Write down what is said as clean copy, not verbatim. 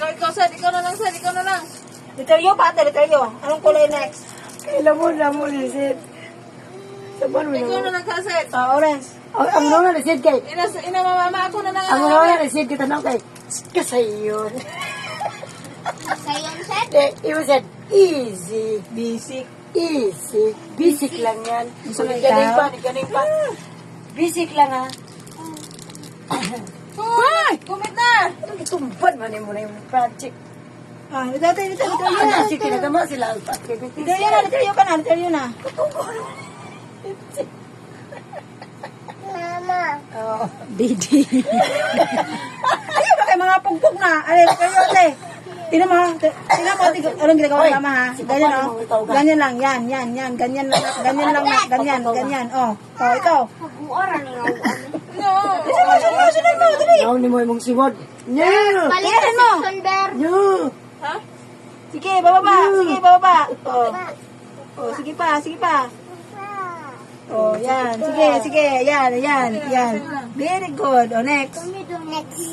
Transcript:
Ikaw, Seth. Ikaw na lang, Seth. Ikaw na lang. Literyo pa, ate, literyo. Anong kulay next? Lamon, Seth. Saban mo Ikaw na. na lang ka, Seth. Orange. Ang mga na, Seth, kay. Ina, mama, ako na lang. Ang mga na, Seth, kita na, kay. Kasayon. Sayon, Seth? Iba, Seth, easy. Basic. Easy. Basic lang yan. Gusto mo Ganing pa. Basic lang, ha. Hoy! Kumit na! Itumbad man mo na yung project. Ah, literyo Ano na. si kinagama sila alpat. Literyo ka na, literyo na. Mama. Oo. Didi. Ayun ba kayo mga pugpog na? Alay, literyo, ate. Tingnan mo, anong ginagawa ng mama, ha? Ganyan, oh. Ganyan lang, yan. Ganyan lang, ganyan. Oh, ikaw. Pag-uara ni Raul. Sunod mo, dali. Yaw ni mo imong siwad. Nya! Balik Tingnan sa mo. section, Bear. Nya! Ha? Sige, bababa. Oh, sige pa. Oh, yan. Sige. Yan. Very good. Oh, next. Next.